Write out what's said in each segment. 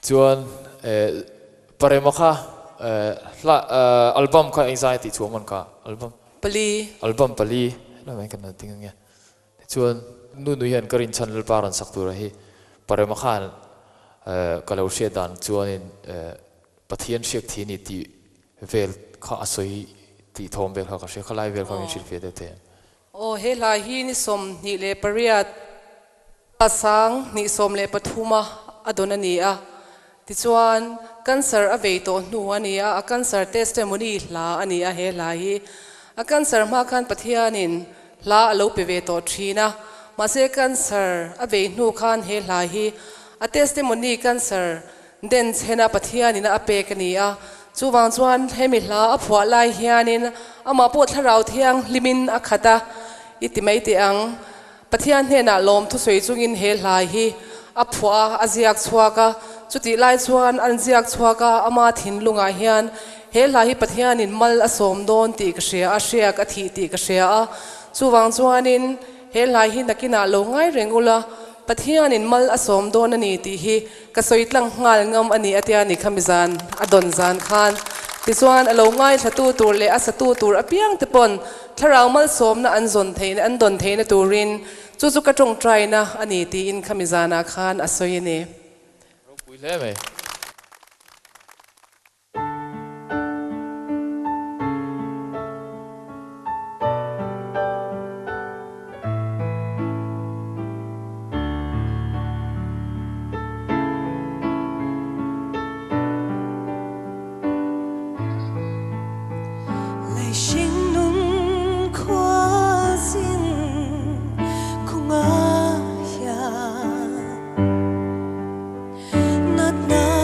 chuan Parema kha album kha anxiety chuan ka album pali la mai kan ting nge chuan Nunui hian ka Rinchhan Lalpa ran saktur hi Parema khan kalau she dan chuan in pathian shek thi ni ti vel kha asoi ti thom vel kha she khalai vel kha min shil fe de te o he lai hi ni som ni le pariat asang ni som le pathuma adona ni a ti chuan cancer a ve to nu ani a cancer testimony la ani a he lai hi a cancer ma khan pathianin la alo pe ve to thina mahse cancer a ve nu khan he lai hi a testimony cancer den chena pathianin a pe kani a chuwang chuan hemi hla a phua lai hianin ama po tharau thiang limin a khata itimai te ang pathian hena lom thu soi chungin he hlai hi a phua a ziak chhuaka chuti lai chuan an ziak chhuaka ama thin lunga hian he hlai hi pathianin mal a som don ti ka hria a hriak a thi ti ka hria a chuwang chuanin he hlai hi nakina lo ngai rengula pathianin mal a som don ani ti hi ka soitlang ngal ngam ani atia ni khamizan adon zan khan ti chuan alo ngai thatu tur le a satu tur apiang te pon tharau mal som na an zon thein an don thein turin chu chu ka tong try na ani ti in khamizana khan asoi ni pui le me hringnun khualzin kawngah Natna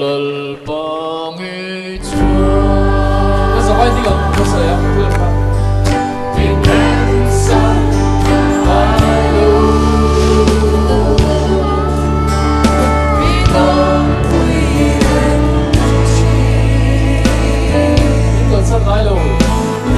Lalpa'n chuan. That's a why thing I'm just saying. Ngailo. Hãy subscribe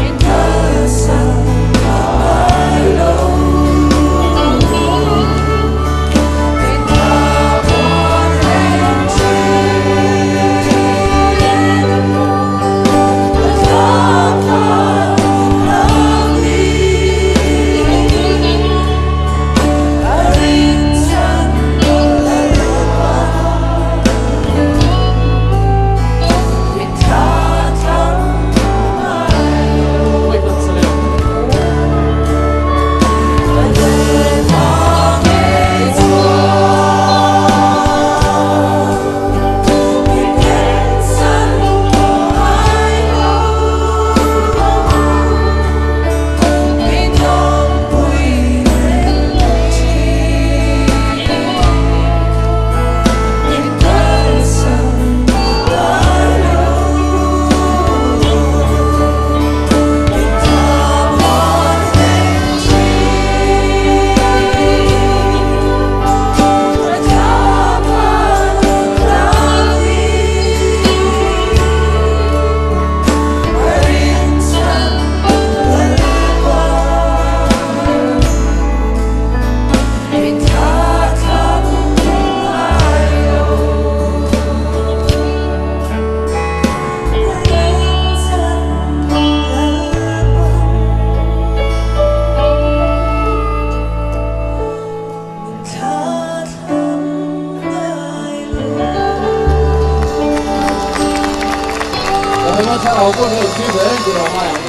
cho kênh Ghiền Mì Gõ để không bỏ lỡ những video hấp dẫn.